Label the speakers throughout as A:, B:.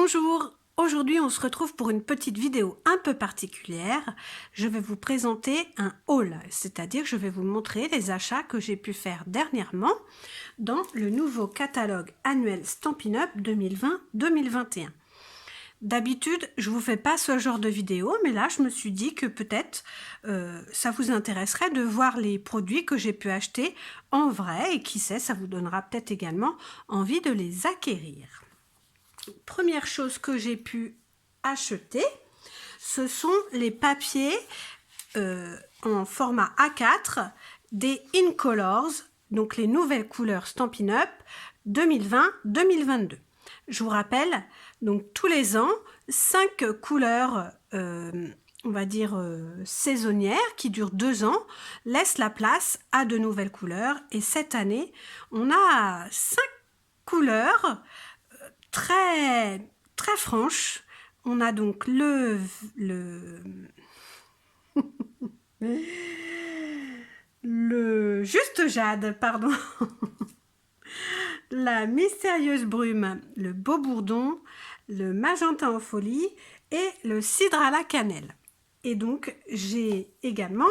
A: Bonjour, aujourd'hui on se retrouve pour une petite vidéo un peu particulière. Je vais vous présenter un haul, c'est-à-dire que je vais vous montrer les achats que j'ai pu faire dernièrement dans le nouveau catalogue annuel Stampin' Up! 2020-2021. D'habitude, je vous fais pas ce genre de vidéo, mais là je me suis dit que peut-être ça vous intéresserait de voir les produits que j'ai pu acheter en vrai et qui sait, ça vous donnera peut-être également envie de les acquérir. Première chose que j'ai pu acheter, ce sont les papiers en format A4 des Incolors, donc les nouvelles couleurs Stampin' Up! 2020-2022. Je vous rappelle, donc tous les ans, 5 couleurs, on va dire saisonnières, qui durent 2 ans, laissent la place à de nouvelles couleurs. Et cette année, on a 5 couleurs très franches. On a donc le juste jade, pardon, la mystérieuse brume, le beau bourdon, le magenta en folie et le cidre à la cannelle. Et donc j'ai également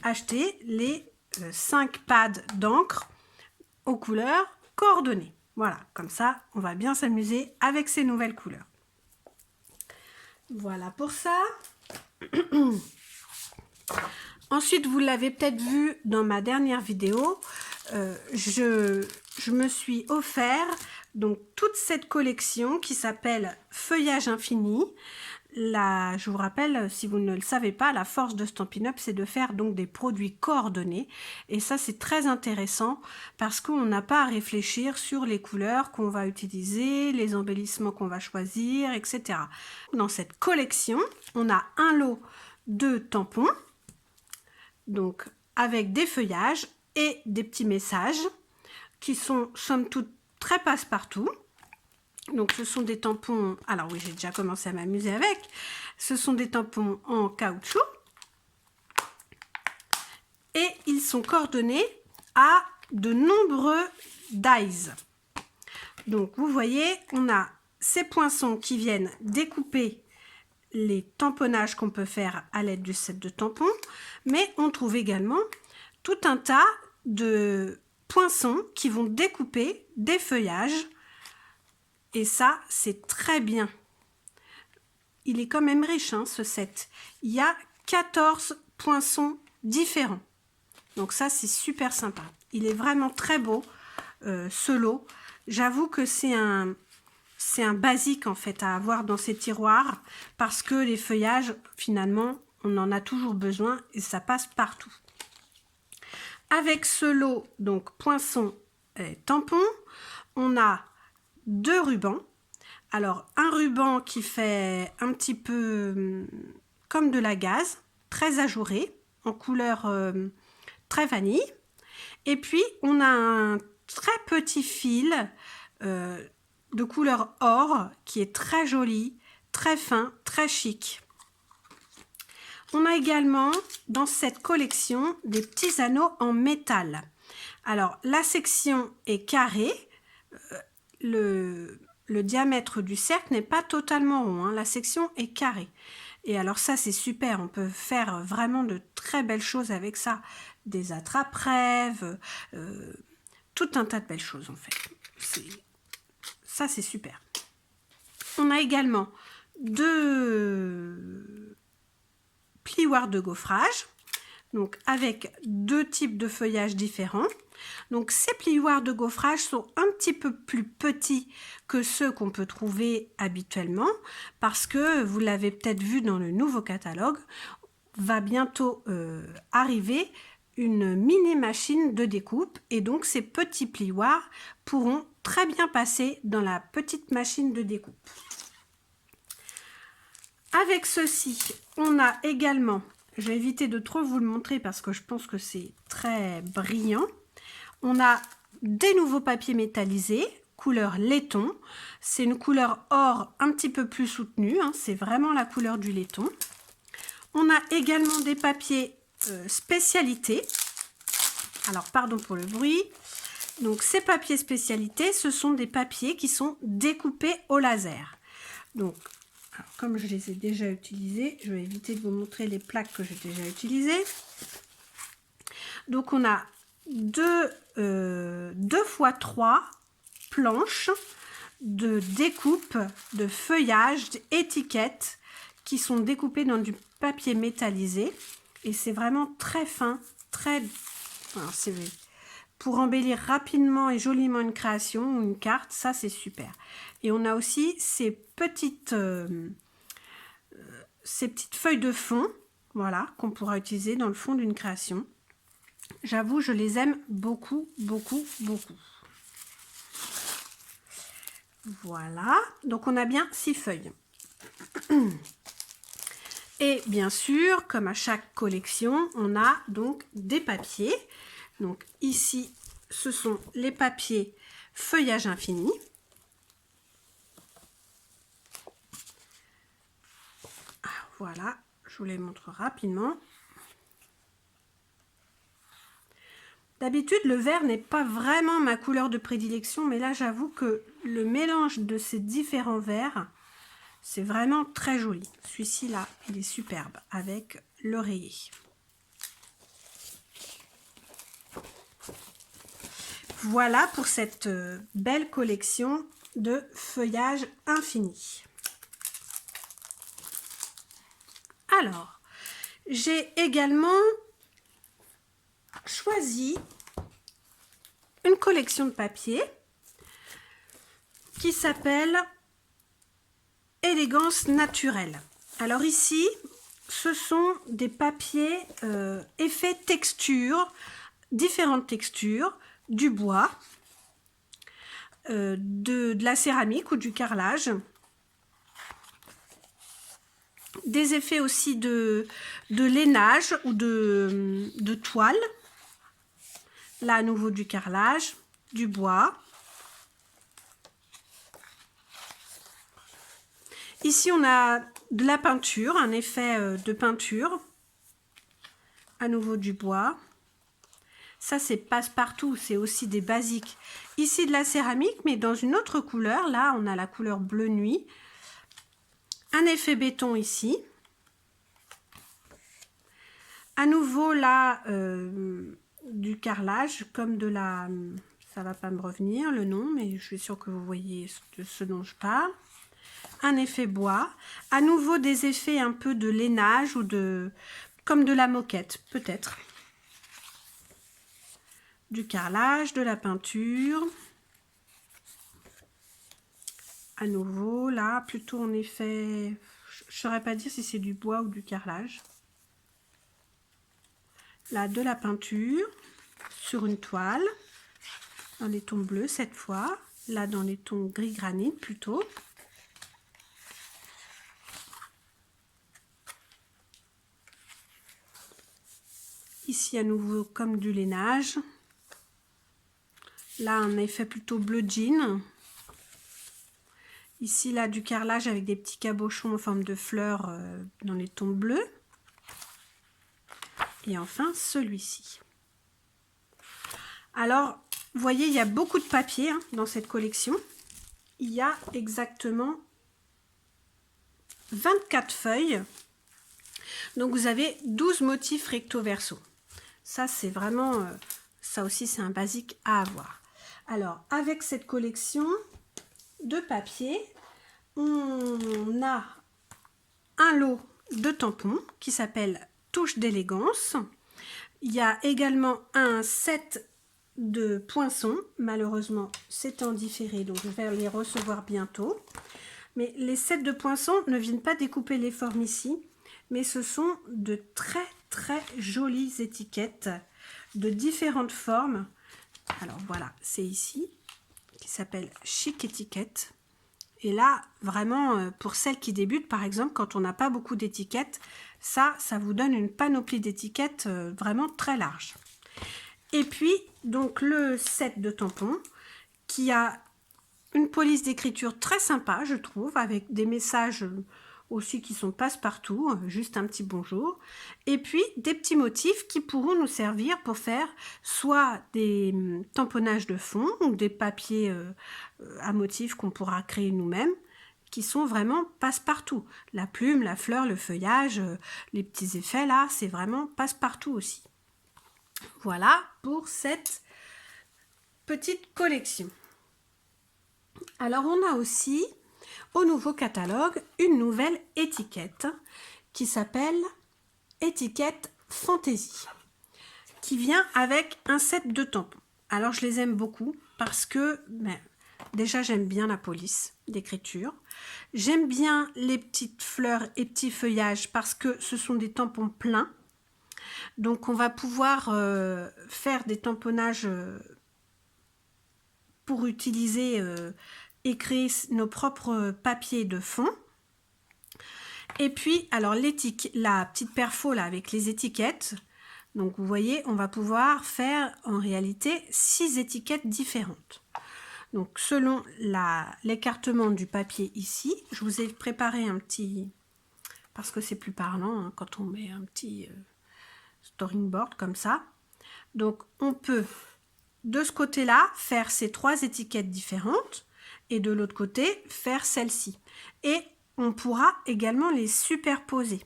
A: acheté les 5 pads d'encre aux couleurs coordonnées. Voilà, comme ça on va bien s'amuser avec ces nouvelles couleurs. Voilà pour ça. Ensuite, vous l'avez peut-être vu dans ma dernière vidéo, je me suis offert donc toute cette collection qui s'appelle Feuillage Infini. Je vous rappelle, si vous ne le savez pas, la force de Stampin' Up, c'est de faire donc des produits coordonnés. Et ça, c'est très intéressant parce qu'on n'a pas à réfléchir sur les couleurs qu'on va utiliser, les embellissements qu'on va choisir, etc. Dans cette collection, on a un lot de tampons, donc avec des feuillages et des petits messages qui sont somme toute très passe-partout. Donc ce sont des tampons, alors oui, j'ai déjà commencé à m'amuser avec, ce sont des tampons en caoutchouc et ils sont coordonnés à de nombreux dies. Donc vous voyez, on a ces poinçons qui viennent découper les tamponnages qu'on peut faire à l'aide du set de tampons, mais on trouve également tout un tas de poinçons qui vont découper des feuillages. Et ça, c'est très bien. Il est quand même riche, hein, ce set. Il y a 14 poinçons différents. Donc ça, c'est super sympa. Il est vraiment très beau, ce lot. J'avoue que c'est un basique, en fait, à avoir dans ces tiroirs. Parce que les feuillages, finalement, on en a toujours besoin et ça passe partout. Avec ce lot, donc poinçons et tampons, on a 2 rubans. Alors un ruban qui fait un petit peu comme de la gaze, très ajouré, en couleur très vanille. Et puis on a un très petit fil de couleur or qui est très joli, très fin, très chic. On a également dans cette collection des petits anneaux en métal. Alors la section est carrée. Le diamètre du cercle n'est pas totalement rond, hein, la section est carrée. Et alors ça, c'est super, on peut faire vraiment de très belles choses avec ça. Des attrape-rêves, tout un tas de belles choses en fait. Ça, c'est super. On a également 2 plioirs de gaufrage, donc avec 2 types de feuillages différents. Donc ces plioirs de gaufrage sont un petit peu plus petits que ceux qu'on peut trouver habituellement parce que vous l'avez peut-être vu dans le nouveau catalogue, va bientôt arriver une mini machine de découpe et donc ces petits plioirs pourront très bien passer dans la petite machine de découpe. Avec ceci, on a également, je vais éviter de trop vous le montrer parce que je pense que c'est très brillant. On a des nouveaux papiers métallisés, couleur laiton. C'est une couleur or un petit peu plus soutenue, hein, c'est vraiment la couleur du laiton. On a également des papiers spécialités. Alors, pardon pour le bruit. Donc, ces papiers spécialités, ce sont des papiers qui sont découpés au laser. Donc, alors, comme je les ai déjà utilisés, je vais éviter de vous montrer les plaques que j'ai déjà utilisées. Donc, on a 2 x 3 planches de découpe, de feuillage, d'étiquettes qui sont découpées dans du papier métallisé. Et c'est vraiment très fin, très... Alors, c'est pour embellir rapidement et joliment une création ou une carte, ça c'est super. Et on a aussi ces petites feuilles de fond, voilà, qu'on pourra utiliser dans le fond d'une création. J'avoue, je les aime beaucoup, beaucoup, beaucoup. Voilà, donc on a bien 6 feuilles. Et bien sûr, comme à chaque collection, on a donc des papiers. Donc ici, ce sont les papiers feuillage infini. Voilà, je vous les montre rapidement. D'habitude, le vert n'est pas vraiment ma couleur de prédilection, mais là, j'avoue que le mélange de ces différents verts, c'est vraiment très joli. Celui-ci, là, il est superbe avec l'oreiller. Voilà pour cette belle collection de feuillage infini. Alors, j'ai également choisi une collection de papier qui s'appelle Élégance naturelle. Alors ici, ce sont des papiers effets texture, différentes textures, du bois, de la céramique ou du carrelage. Des effets aussi de lainage ou de toile. Là, à nouveau du carrelage, du bois. Ici, on a de la peinture, un effet de peinture. À nouveau du bois. Ça, c'est passe-partout, c'est aussi des basiques. Ici, de la céramique, mais dans une autre couleur. Là, on a la couleur bleu nuit. Un effet béton ici. À nouveau, là, du carrelage, comme de la... Ça va pas me revenir le nom, mais je suis sûre que vous voyez de ce dont je parle. Un effet bois. À nouveau, des effets un peu de lainage ou de... comme de la moquette, peut-être. Du carrelage, de la peinture. À nouveau, là, plutôt en effet... Je ne saurais pas dire si c'est du bois ou du carrelage. Là, de la peinture sur une toile, dans les tons bleus cette fois. Là, dans les tons gris granit plutôt. Ici, à nouveau, comme du lainage. Là, un effet plutôt bleu jean. Ici, là, du carrelage avec des petits cabochons en forme de fleurs dans les tons bleus. Et enfin, celui-ci. Alors, vous voyez, il y a beaucoup de papier dans cette collection. Il y a exactement 24 feuilles. Donc, vous avez 12 motifs recto-verso. Ça, c'est vraiment... ça aussi, c'est un basique à avoir. Alors, avec cette collection de papier, on a un lot de tampons qui s'appelle Touche d'élégance. Il y a également un set de poinçons. Malheureusement, c'est en différé, donc je vais les recevoir bientôt. Mais les sets de poinçons ne viennent pas découper les formes ici, mais ce sont de très très jolies étiquettes de différentes formes. Alors voilà, c'est ici, qui s'appelle Chic Étiquette. Et là, vraiment, pour celles qui débutent, par exemple, quand on n'a pas beaucoup d'étiquettes, ça vous donne une panoplie d'étiquettes vraiment très large. Et puis, donc, le set de tampons, qui a une police d'écriture très sympa, je trouve, avec des messages aussi qui sont passe-partout, juste un petit bonjour. Et puis, des petits motifs qui pourront nous servir pour faire soit des tamponnages de fond, ou des papiers à motifs qu'on pourra créer nous-mêmes, qui sont vraiment passe-partout. La plume, la fleur, le feuillage, les petits effets là, c'est vraiment passe-partout aussi. Voilà pour cette petite collection. Alors on a aussi au nouveau catalogue une nouvelle étiquette qui s'appelle étiquette Fantaisie, qui vient avec un set de tampons. Alors je les aime beaucoup parce que déjà j'aime bien la police d'écriture, j'aime bien les petites fleurs et petits feuillages parce que ce sont des tampons pleins, donc on va pouvoir faire des tamponnages pour utiliser et créer nos propres papiers de fond. Et puis alors la petite perfo là avec les étiquettes, donc vous voyez on va pouvoir faire en réalité 6 étiquettes différentes. Donc selon l'écartement du papier ici, je vous ai préparé un petit, parce que c'est plus parlant hein, quand on met un petit storyboard comme ça. Donc on peut de ce côté-là faire ces 3 étiquettes différentes et de l'autre côté faire celle-ci. Et on pourra également les superposer.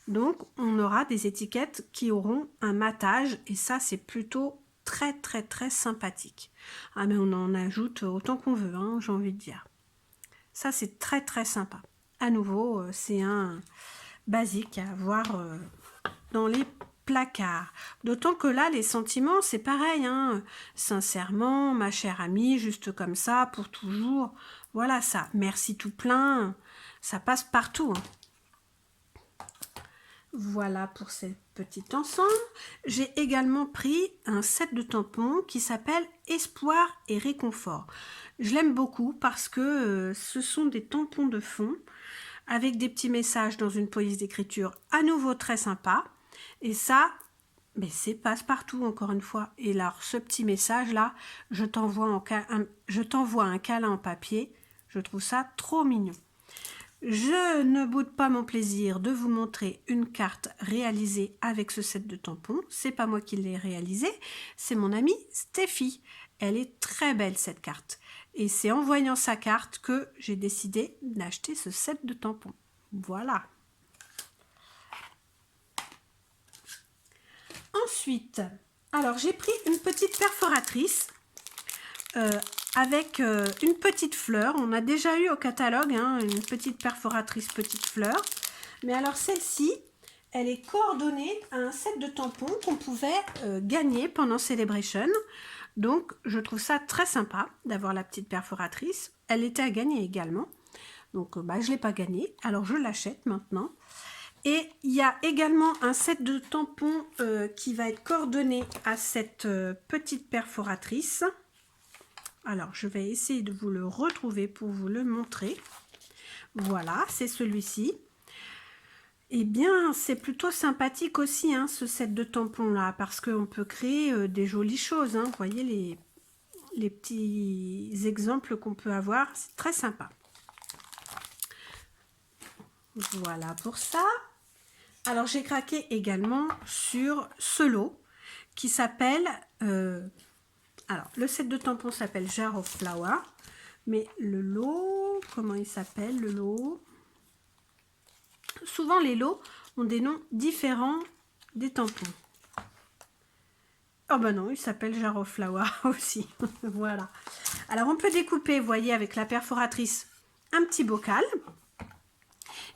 A: Donc on aura des étiquettes qui auront un matage et ça c'est plutôt très sympathique. Ah mais on en ajoute autant qu'on veut, hein, j'ai envie de dire. Ça c'est très sympa. À nouveau, c'est un basique à avoir dans les placards. D'autant que là, les sentiments, c'est pareil. Hein. Sincèrement, ma chère amie, juste comme ça, pour toujours. Voilà ça. Merci tout plein. Ça passe partout. Hein. Voilà pour ce petit ensemble. J'ai également pris un set de tampons qui s'appelle Espoir et Réconfort. Je l'aime beaucoup parce que ce sont des tampons de fond avec des petits messages dans une police d'écriture à nouveau très sympa. Et ça, mais c'est passe-partout encore une fois. Et alors ce petit message là, je t'envoie un câlin en papier. Je trouve ça trop mignon. Je ne boude pas mon plaisir de vous montrer une carte réalisée avec ce set de tampons. C'est pas moi qui l'ai réalisée, c'est mon amie Stéphie. Elle est très belle cette carte. Et c'est en voyant sa carte que j'ai décidé d'acheter ce set de tampons. Voilà. Ensuite, alors j'ai pris une petite perforatrice avec une petite fleur. On a déjà eu au catalogue hein, une petite perforatrice petite fleur. Mais alors celle-ci, elle est coordonnée à un set de tampons qu'on pouvait gagner pendant Celebration. Donc je trouve ça très sympa d'avoir la petite perforatrice. Elle était à gagner également. Donc je ne l'ai pas gagnée. Alors je l'achète maintenant. Et il y a également un set de tampons qui va être coordonné à cette petite perforatrice. Alors, je vais essayer de vous le retrouver pour vous le montrer. Voilà, c'est celui-ci. Eh bien, c'est plutôt sympathique aussi, hein, ce set de tampons-là, parce qu'on peut créer des jolies choses. Hein. Vous voyez les petits exemples qu'on peut avoir. C'est très sympa. Voilà pour ça. Alors, j'ai craqué également sur ce lot qui s'appelle... alors, le set de tampons s'appelle Jar of Flower. Mais le lot, comment il s'appelle le lot? Souvent, les lots ont des noms différents des tampons. Oh ben non, il s'appelle Jar of Flower aussi. Voilà. Alors, on peut découper, vous voyez, avec la perforatrice, un petit bocal.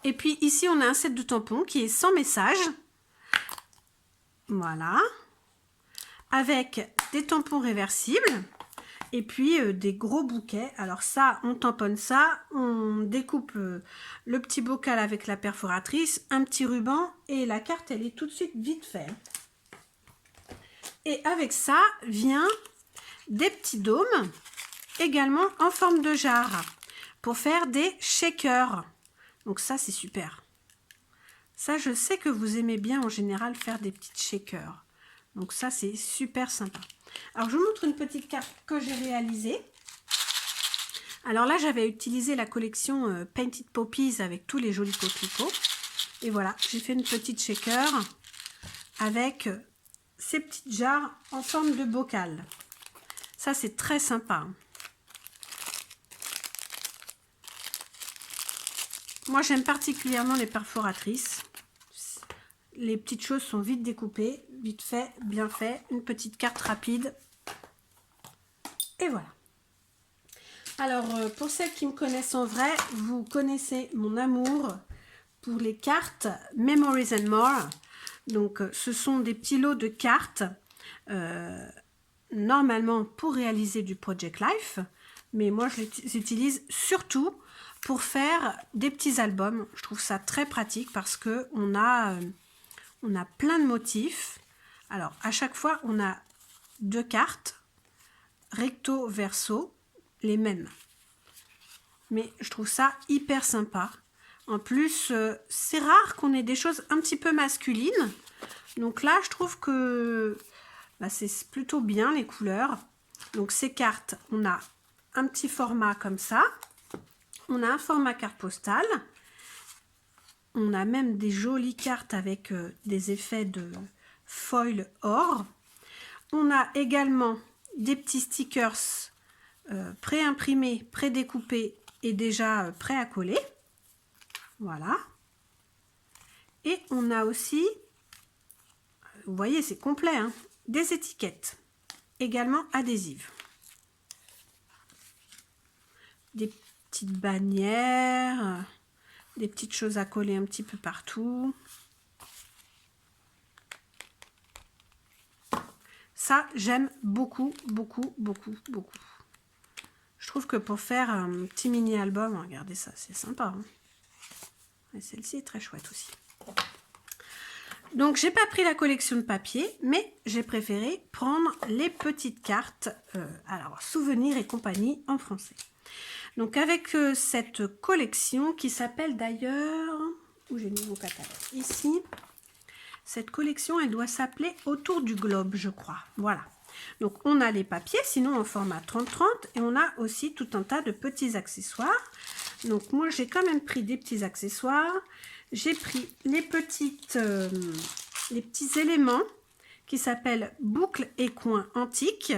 A: Et puis ici, on a un set de tampons qui est sans message. Voilà. Avec des tampons réversibles. Et puis des gros bouquets. Alors ça, on tamponne ça. On découpe le petit bocal avec la perforatrice. Un petit ruban. Et la carte, elle est tout de suite vite faite. Et avec ça, vient des petits dômes. Également en forme de jarre. Pour faire des shakers. Donc ça, c'est super. Ça, je sais que vous aimez bien en général faire des petites shakers. Donc ça, c'est super sympa. Alors, je vous montre une petite carte que j'ai réalisée. Alors là, j'avais utilisé la collection Painted Poppies avec tous les jolis coquelicots. Et voilà, j'ai fait une petite shaker avec ces petites jarres en forme de bocal. Ça, c'est très sympa. Moi, j'aime particulièrement les perforatrices. Les petites choses sont vite découpées, vite fait, bien fait. Une petite carte rapide. Et voilà. Alors, pour celles qui me connaissent en vrai, vous connaissez mon amour pour les cartes Memories and More. Donc, ce sont des petits lots de cartes, normalement pour réaliser du Project Life. Mais moi, je les utilise surtout pour faire des petits albums. Je trouve ça très pratique parce que on a plein de motifs. Alors, à chaque fois, on a 2 cartes, recto, verso, les mêmes. Mais je trouve ça hyper sympa. En plus, c'est rare qu'on ait des choses un petit peu masculines. Donc là, je trouve que c'est plutôt bien les couleurs. Donc ces cartes, on a un petit format comme ça. On a un format carte postale. On a même des jolies cartes avec des effets de foil or. On a également des petits stickers pré-imprimés, pré-découpés et déjà prêts à coller. Voilà. Et on a aussi, vous voyez, c'est complet, hein, des étiquettes, également adhésives. Des petites bannières, des petites choses à coller un petit peu partout. Ça, j'aime beaucoup, beaucoup, beaucoup, beaucoup. Je trouve que pour faire un petit mini-album, regardez ça, c'est sympa. Hein, et celle-ci est très chouette aussi. Donc, j'ai pas pris la collection de papier, mais j'ai préféré prendre les petites cartes, alors souvenirs et compagnie en français. Donc, avec cette collection qui s'appelle d'ailleurs, où j'ai mis mon catalogue ici, cette collection, elle doit s'appeler Autour du globe, je crois. Voilà. Donc, on a les papiers, sinon en format 30-30, et on a aussi tout un tas de petits accessoires. Donc, moi, j'ai quand même pris des petits accessoires. J'ai pris les petits éléments qui s'appellent boucles et coins antiques.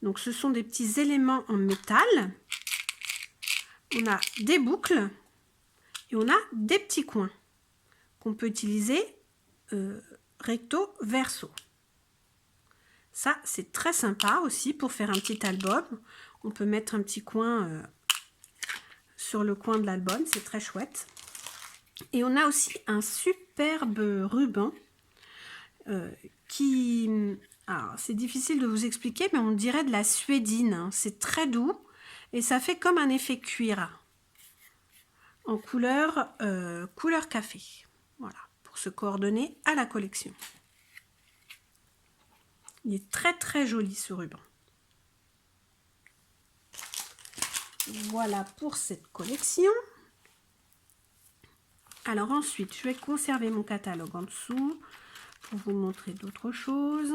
A: Donc, ce sont des petits éléments en métal. On a des boucles et on a des petits coins qu'on peut utiliser recto, verso. Ça, c'est très sympa aussi pour faire un petit album. On peut mettre un petit coin sur le coin de l'album, c'est très chouette. Et on a aussi un superbe ruban qui... Alors, c'est difficile de vous expliquer, mais on dirait de la suédine. Hein. C'est très doux et ça fait comme un effet cuir en couleur café. Voilà, pour se coordonner à la collection. Il est très très joli ce ruban. Voilà pour cette collection. Alors ensuite, je vais conserver mon catalogue en dessous pour vous montrer d'autres choses.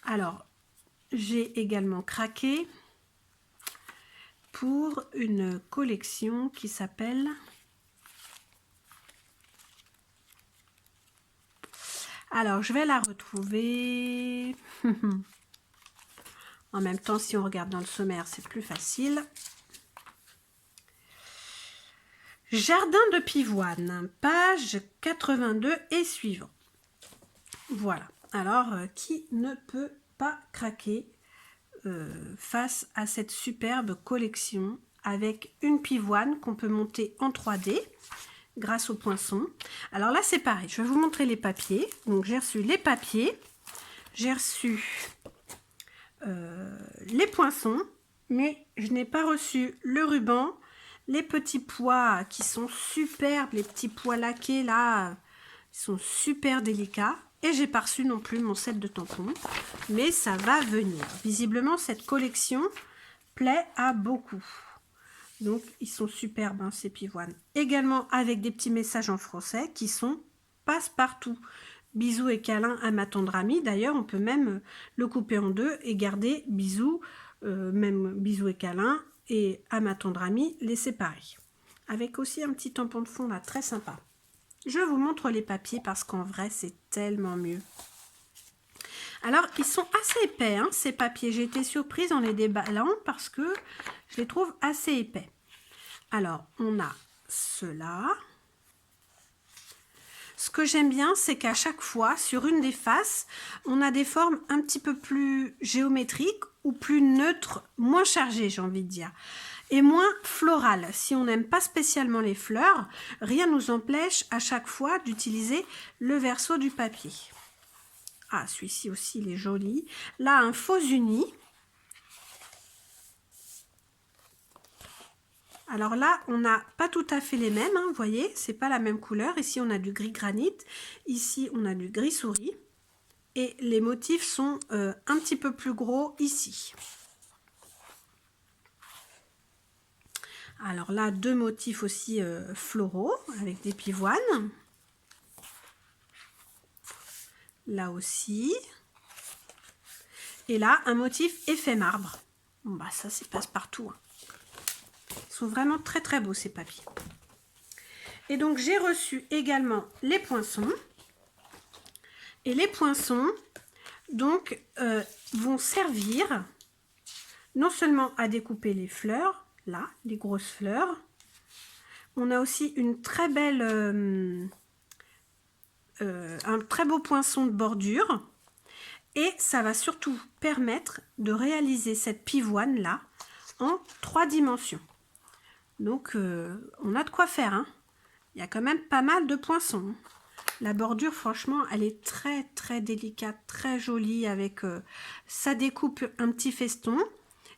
A: Alors, j'ai également craqué pour une collection qui s'appelle... Alors, je vais la retrouver. En même temps, si on regarde dans le sommaire, c'est plus facile. Jardin de pivoine, page 82 et suivant. Voilà. Alors, qui ne peut pas craquer face à cette superbe collection avec une pivoine qu'on peut monter en 3D grâce au poinçon. Alors là, c'est pareil. Je vais vous montrer les papiers. Donc, j'ai reçu les papiers. J'ai reçu les poinçons, mais je n'ai pas reçu le ruban, les petits pois qui sont superbes, les petits pois laqués là, ils sont super délicats. Et j'ai pas reçu non plus mon set de tampons, mais ça va venir. Visiblement, cette collection plaît à beaucoup. Donc, ils sont superbes, hein, ces pivoines. Également avec des petits messages en français qui sont passe-partout. Bisous et câlins à ma tendre amie. D'ailleurs, on peut même le couper en deux et garder bisous, même bisous et câlins, et à ma tendre amie, les séparer. Avec aussi un petit tampon de fond là, très sympa. Je vous montre les papiers parce qu'en vrai, c'est tellement mieux. Alors, ils sont assez épais, hein, ces papiers. J'ai été surprise en les déballant parce que je les trouve assez épais. Alors, on a cela. Ce que j'aime bien, c'est qu'à chaque fois, sur une des faces, on a des formes un petit peu plus géométriques ou plus neutres, moins chargées, j'ai envie de dire, et moins florales. Si on n'aime pas spécialement les fleurs, rien ne nous empêche à chaque fois d'utiliser le verso du papier. Ah, celui-ci aussi, il est joli. Là, un faux uni. Alors là, on n'a pas tout à fait les mêmes, hein, vous voyez, c'est pas la même couleur. Ici, on a du gris granit, ici, on a du gris souris. Et les motifs sont un petit peu plus gros ici. Alors là, deux motifs aussi floraux, avec des pivoines. Là aussi. Et là, un motif effet marbre. Bon, bah ça, c'est passe-partout, hein. Ils sont vraiment très très beaux ces papiers. Et donc j'ai reçu également les poinçons. Et les poinçons donc vont servir non seulement à découper les fleurs, là, les grosses fleurs. On a aussi une très belle, un très beau poinçon de bordure. Et ça va surtout permettre de réaliser cette pivoine là en 3 dimensions. Donc, on a de quoi faire, hein. Il y a quand même pas mal de poinçons. La bordure, franchement, elle est très, très délicate, très jolie. Avec ça découpe un petit feston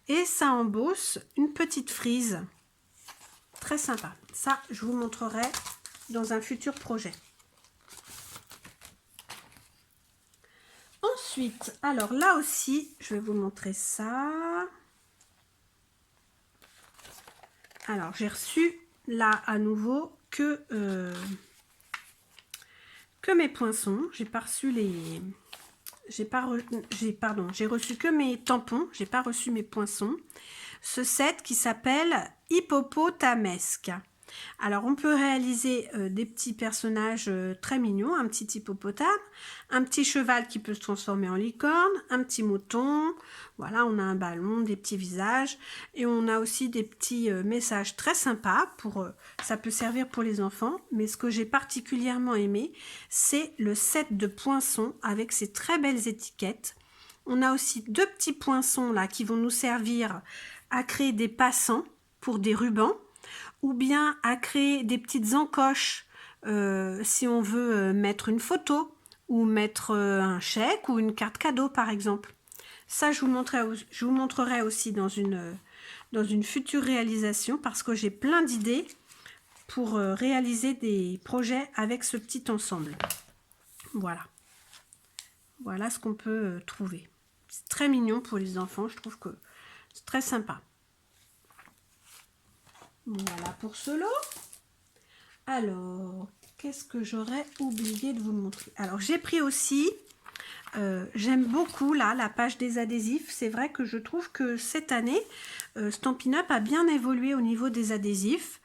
A: et ça embosse une petite frise. Très sympa. Ça, je vous montrerai dans un futur projet. Ensuite, alors là aussi, je vais vous montrer ça. Alors, j'ai reçu là à nouveau que mes poinçons. J'ai pas reçu les... J'ai reçu que mes tampons. J'ai pas reçu mes poinçons. Ce set qui s'appelle Hippopotamesque. Alors, on peut réaliser des petits personnages très mignons, un petit hippopotame, un petit cheval qui peut se transformer en licorne, un petit mouton, voilà, on a un ballon, des petits visages, et on a aussi des petits messages très sympas, ça peut servir pour les enfants, mais ce que j'ai particulièrement aimé, c'est le set de poinçons avec ces très belles étiquettes. On a aussi deux petits poinçons là qui vont nous servir à créer des passants pour des rubans, ou bien à créer des petites encoches si on veut mettre une photo ou mettre un chèque ou une carte cadeau par exemple. Ça, je vous montrerai aussi dans une future réalisation parce que j'ai plein d'idées pour réaliser des projets avec ce petit ensemble. Voilà. Voilà ce qu'on peut trouver. C'est très mignon pour les enfants, je trouve que c'est très sympa. Voilà pour ce lot. Alors, qu'est-ce que j'aurais oublié de vous montrer? Alors, j'ai pris aussi, j'aime beaucoup là la page des adhésifs. C'est vrai que je trouve que cette année, Stampin' Up a bien évolué au niveau des adhésifs.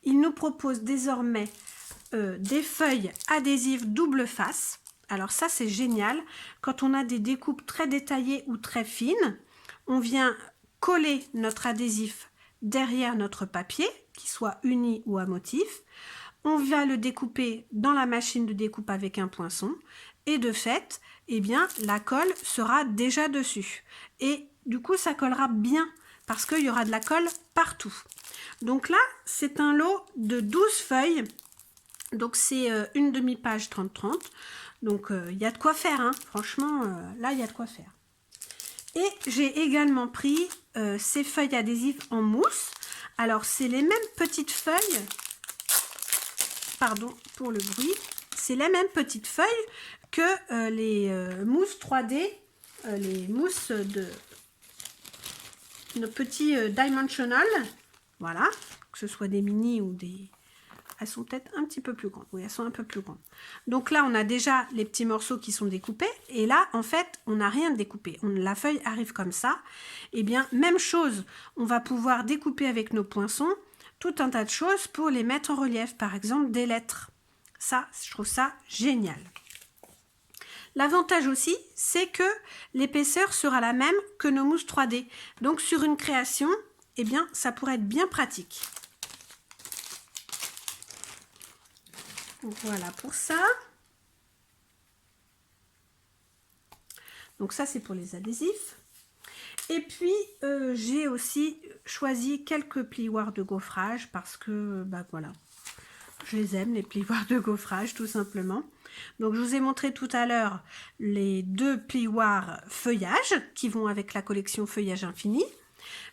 A: Il nous propose désormais des feuilles adhésives double face. Alors ça, c'est génial. Quand on a des découpes très détaillées ou très fines, on vient coller notre adhésif derrière notre papier, qui soit uni ou à motif. On va le découper dans la machine de découpe avec un poinçon. Et de fait, eh bien, la colle sera déjà dessus. Et du coup, ça collera bien parce qu'il y aura de la colle partout. Donc là, c'est un lot de 12 feuilles. Donc c'est une demi-page 30-30. Donc il y a de quoi faire, hein. Franchement, là, il y a de quoi faire. Et j'ai également pris ces feuilles adhésives en mousse. Alors, c'est les mêmes petites feuilles. Pardon pour le bruit. C'est les mêmes petites feuilles que les mousses 3D, les mousses de nos petits dimensional. Voilà, que ce soit des mini ou des... Elles sont peut-être un petit peu plus grandes. Oui, elles sont un peu plus grandes. Donc là, on a déjà les petits morceaux qui sont découpés. Et là, en fait, on n'a rien de découpé. La feuille arrive comme ça. Eh bien, même chose. On va pouvoir découper avec nos poinçons tout un tas de choses pour les mettre en relief. Par exemple, des lettres. Ça, je trouve ça génial. L'avantage aussi, c'est que l'épaisseur sera la même que nos mousses 3D. Donc, sur une création, eh bien, ça pourrait être bien pratique. Voilà pour ça. Donc ça, c'est pour les adhésifs. Et puis, j'ai aussi choisi quelques plioirs de gaufrage parce que, bah voilà, je les aime, les plioirs de gaufrage, tout simplement. Donc, je vous ai montré tout à l'heure les 2 plioirs feuillage qui vont avec la collection Feuillage Infini.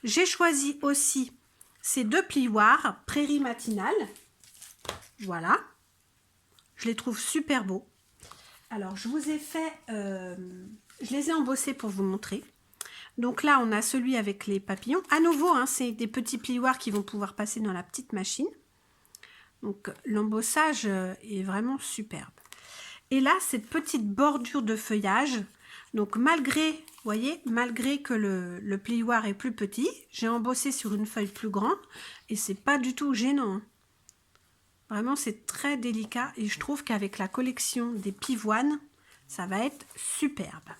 A: J'ai choisi aussi ces 2 plioirs Prairie Matinale. Voilà. Je les trouve super beaux. Alors, je vous ai fait... je les ai embossés pour vous montrer. Donc là, on a celui avec les papillons. À nouveau, hein, c'est des petits plioirs qui vont pouvoir passer dans la petite machine. Donc, l'embossage est vraiment superbe. Et là, cette petite bordure de feuillage. Donc, malgré, vous voyez, malgré que le plioir est plus petit, j'ai embossé sur une feuille plus grande et c'est pas du tout gênant, hein. Vraiment, c'est très délicat et je trouve qu'avec la collection des pivoines, ça va être superbe.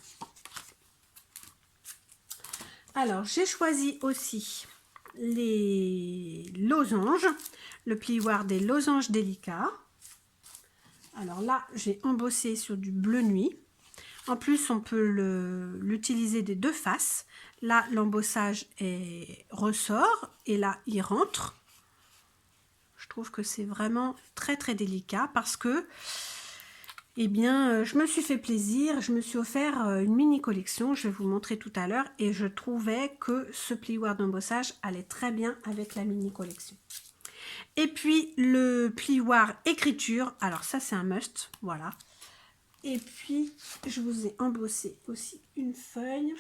A: Alors, j'ai choisi aussi les losanges, le plioir des losanges délicats. Alors là, j'ai embossé sur du bleu nuit. En plus, on peut l'utiliser des 2 faces. Là, l'embossage ressort et là, il rentre. Je trouve que c'est vraiment très très délicat parce que, eh bien, je me suis fait plaisir. Je me suis offert une mini collection. Je vais vous montrer tout à l'heure et je trouvais que ce plioir d'embossage allait très bien avec la mini collection. Et puis le plioir écriture, alors ça c'est un must, voilà. Et puis je vous ai embossé aussi une feuille.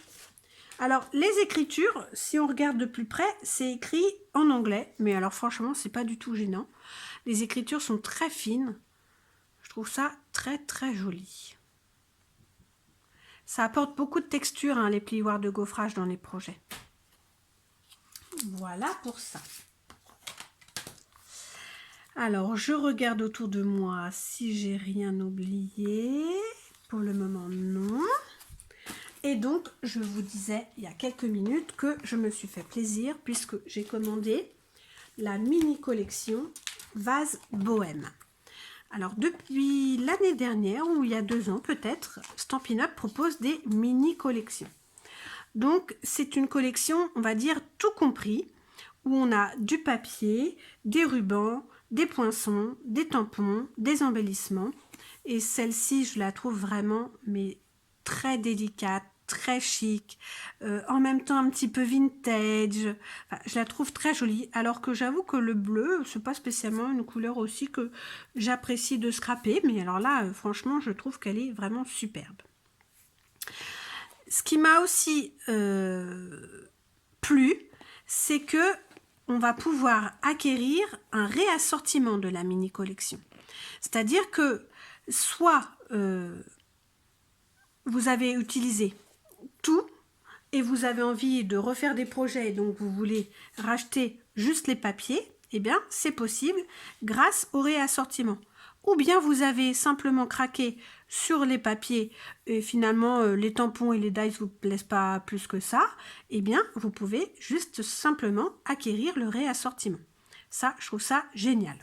A: Alors les écritures, si on regarde de plus près, c'est écrit en anglais, mais alors franchement c'est pas du tout gênant. Les écritures sont très fines, je trouve ça très très joli. Ça apporte beaucoup de texture, hein, les plioirs de gaufrage dans les projets. Voilà pour ça. Alors, je regarde autour de moi si j'ai rien oublié. Pour le moment, non. Et donc, je vous disais il y a quelques minutes que je me suis fait plaisir puisque j'ai commandé la mini collection Vase Bohème. Alors, depuis l'année dernière, ou il y a 2 ans peut-être, Stampin' Up propose des mini collections. Donc, c'est une collection, on va dire, tout compris, où on a du papier, des rubans, des poinçons, des tampons, des embellissements. Et celle-ci, je la trouve vraiment mais très délicate, très chic, en même temps un petit peu vintage. Enfin, je la trouve très jolie, alors que j'avoue que le bleu, c'est pas spécialement une couleur aussi que j'apprécie de scraper. Mais alors là, franchement, je trouve qu'elle est vraiment superbe. Ce qui m'a aussi plu, c'est que on va pouvoir acquérir un réassortiment de la mini collection. C'est-à-dire que soit vous avez utilisé tout et vous avez envie de refaire des projets et donc vous voulez racheter juste les papiers, eh bien c'est possible grâce au réassortiment. Ou bien vous avez simplement craqué sur les papiers et finalement les tampons et les dies vous plaisent pas plus que ça, eh bien vous pouvez juste simplement acquérir le réassortiment. Ça, je trouve ça génial.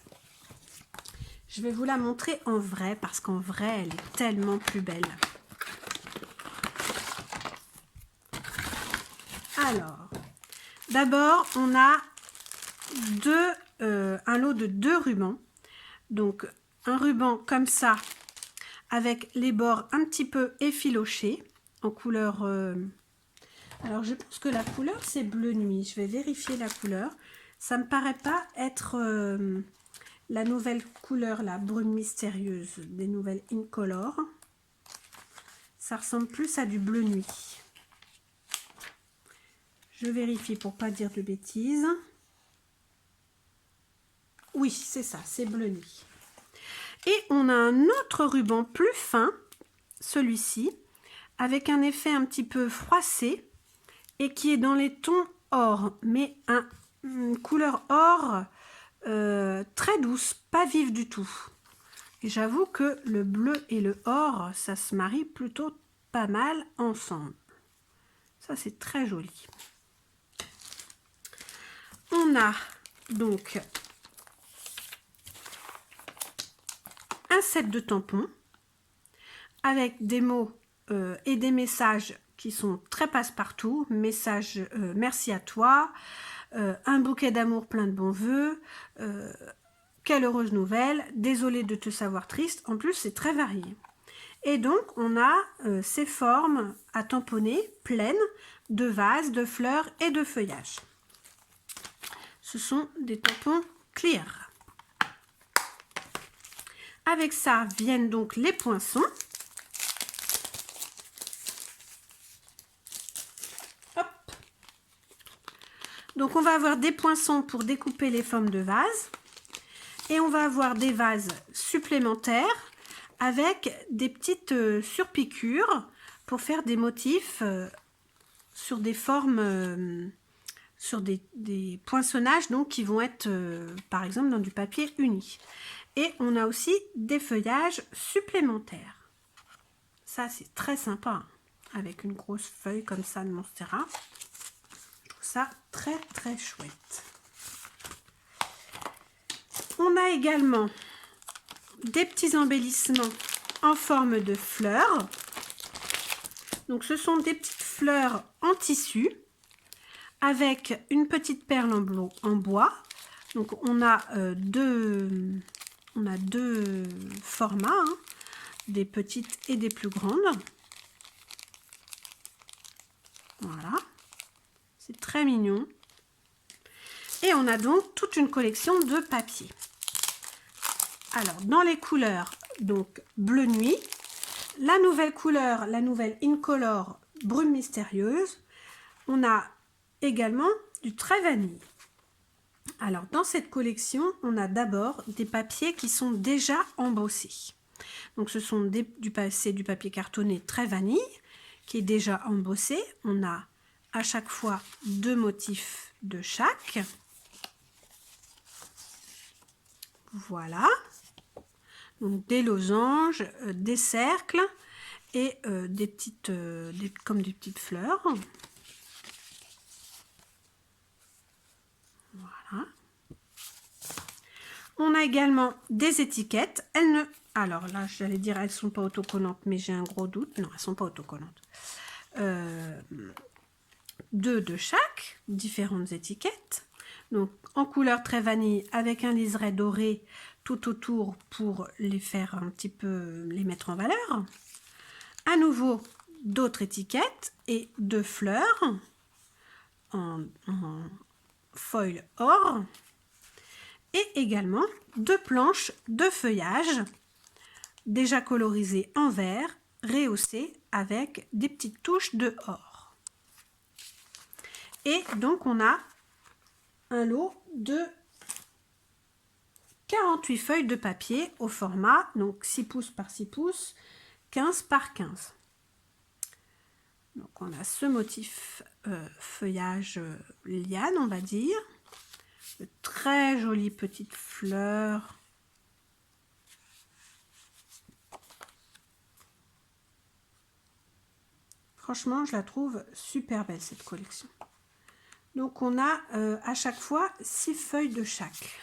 A: Je vais vous la montrer en vrai parce qu'en vrai, elle est tellement plus belle. Alors, d'abord, on a un lot de 2 rubans. Donc, un ruban comme ça, avec les bords un petit peu effilochés, en couleur... alors, je pense que la couleur, c'est bleu nuit. Je vais vérifier la couleur. Ça me paraît pas être la nouvelle couleur, la brume mystérieuse des nouvelles Incolor. Ça ressemble plus à du bleu nuit. Je vérifie pour pas dire de bêtises. Oui, c'est ça, c'est bleu nuit. Et on a un autre ruban plus fin, celui-ci, avec un effet un petit peu froissé et qui est dans les tons or, mais une couleur or très douce, pas vive du tout. Et j'avoue que le bleu et le or, ça se marie plutôt pas mal ensemble. Ça, c'est très joli. On a donc un set de tampons avec des mots et des messages qui sont très passe-partout. Message merci à toi, un bouquet d'amour plein de bons voeux, quelle heureuse nouvelle, désolé de te savoir triste. En plus, c'est très varié. Et donc, on a ces formes à tamponner pleines de vases, de fleurs et de feuillages. Ce sont des tampons clear. Avec ça viennent donc les poinçons. Hop. Donc, on va avoir des poinçons pour découper les formes de vases. Et on va avoir des vases supplémentaires avec des petites surpiqûres pour faire des motifs sur des formes, sur des poinçonnages donc, qui vont être par exemple dans du papier uni. Et on a aussi des feuillages supplémentaires. Ça c'est très sympa, hein, avec une grosse feuille comme ça de Monstera. Je trouve ça très très chouette. On a également des petits embellissements en forme de fleurs. Donc ce sont des petites fleurs en tissu avec une petite perle en bois. Donc on a deux formats, hein, des petites et des plus grandes. Voilà, c'est très mignon. Et on a donc toute une collection de papiers. Alors, dans les couleurs, donc bleu nuit, la nouvelle couleur, la nouvelle Incolor brume mystérieuse, on a également du très vanille. Alors, dans cette collection, on a d'abord des papiers qui sont déjà embossés. Donc, ce sont du papier cartonné très vanille qui est déjà embossé. On a à chaque fois 2 motifs de chaque. Voilà. Donc des losanges, des cercles et des petites, comme des petites fleurs. Voilà. On a également des étiquettes. Elles ne, alors là, j'allais dire elles sont pas autocollantes, mais j'ai un gros doute. Non, elles sont pas autocollantes. 2 de chaque, différentes étiquettes. Donc en couleur très vanille avec un liseré doré tout autour pour les faire un petit peu, les mettre en valeur. À nouveau d'autres étiquettes et 2 fleurs en foil or et également 2 planches de feuillage déjà colorisées en vert, rehaussées avec des petites touches de or. Et donc on a un lot de 48 feuilles de papier au format donc 6 pouces par 6 pouces, 15 par 15. Donc on a ce motif feuillage liane, on va dire, de très jolies petites fleurs. Franchement, je la trouve super belle cette collection. Donc on a à chaque fois 6 feuilles de chaque.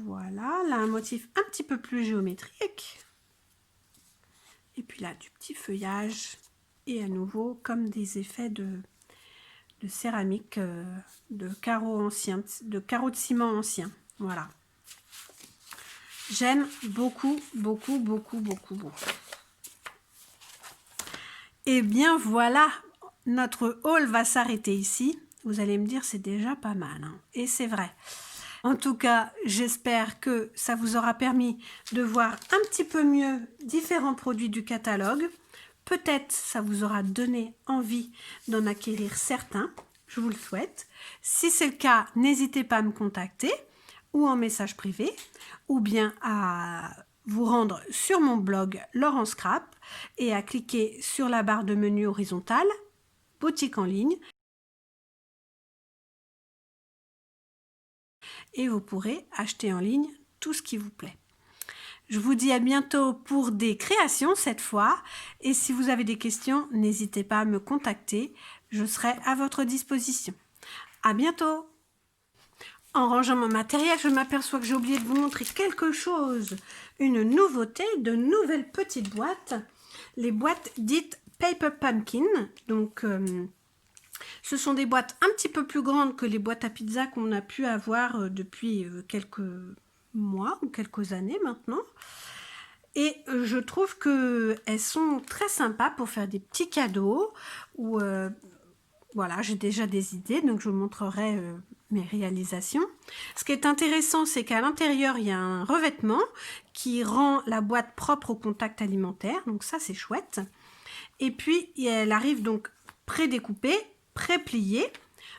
A: Voilà, là un motif un petit peu plus géométrique. Et puis là du petit feuillage et à nouveau comme des effets de céramique, de carreaux anciens, de carreaux de ciment anciens. Voilà. J'aime beaucoup, beaucoup, beaucoup, beaucoup, beaucoup. Et bien voilà, notre haul va s'arrêter ici. Vous allez me dire, c'est déjà pas mal, hein. Et c'est vrai. En tout cas, j'espère que ça vous aura permis de voir un petit peu mieux différents produits du catalogue. Peut-être ça vous aura donné envie d'en acquérir certains. Je vous le souhaite. Si c'est le cas, n'hésitez pas à me contacter ou en message privé ou bien à vous rendre sur mon blog Laure en Scrap et à cliquer sur la barre de menu horizontale boutique en ligne et vous pourrez acheter en ligne tout ce qui vous plaît. Je vous dis à bientôt pour des créations cette fois et si vous avez des questions, n'hésitez pas à me contacter je serai à votre disposition. À bientôt! En rangeant mon matériel, je m'aperçois que j'ai oublié de vous montrer quelque chose. Une nouveauté, de nouvelles petites boîtes. Les boîtes dites Paper Pumpkin. Donc, ce sont des boîtes un petit peu plus grandes que les boîtes à pizza qu'on a pu avoir depuis quelques mois ou quelques années maintenant. Et je trouve qu'elles sont très sympas pour faire des petits cadeaux. Ou voilà, j'ai déjà des idées, donc je vous montrerai mes réalisations. Ce qui est intéressant, c'est qu'à l'intérieur, il y a un revêtement qui rend la boîte propre au contact alimentaire. Donc ça, c'est chouette. Et puis, elle arrive donc pré-découpée, pré-pliée.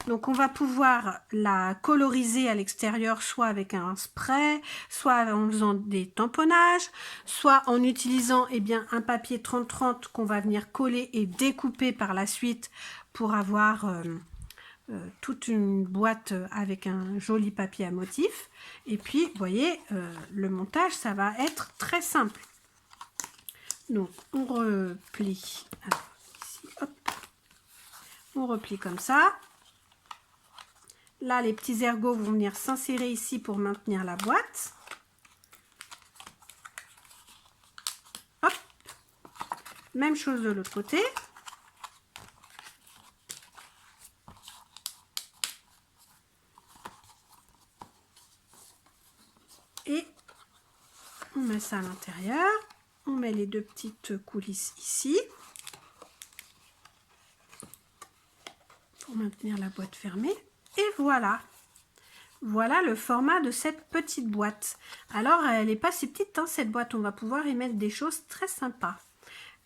A: Donc, on va pouvoir la coloriser à l'extérieur, soit avec un spray, soit en faisant des tamponnages, soit en utilisant un papier 30-30 qu'on va venir coller et découper par la suite pour avoir toute une boîte avec un joli papier à motif. Et puis, vous voyez, le montage, ça va être très simple. Donc, on replie. Alors, ici, hop. On replie comme ça. Là, les petits ergots vont venir s'insérer ici pour maintenir la boîte. Hop. Même chose de l'autre côté. Et on met ça à l'intérieur. On met les deux petites coulisses ici. Pour maintenir la boîte fermée. Et voilà. Voilà le format de cette petite boîte. Alors, elle n'est pas si petite, hein, cette boîte. On va pouvoir y mettre des choses très sympas.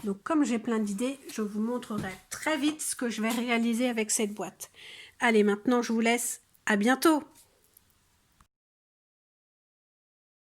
A: Donc, comme j'ai plein d'idées, je vous montrerai très vite ce que je vais réaliser avec cette boîte. Allez, maintenant, je vous laisse. À bientôt!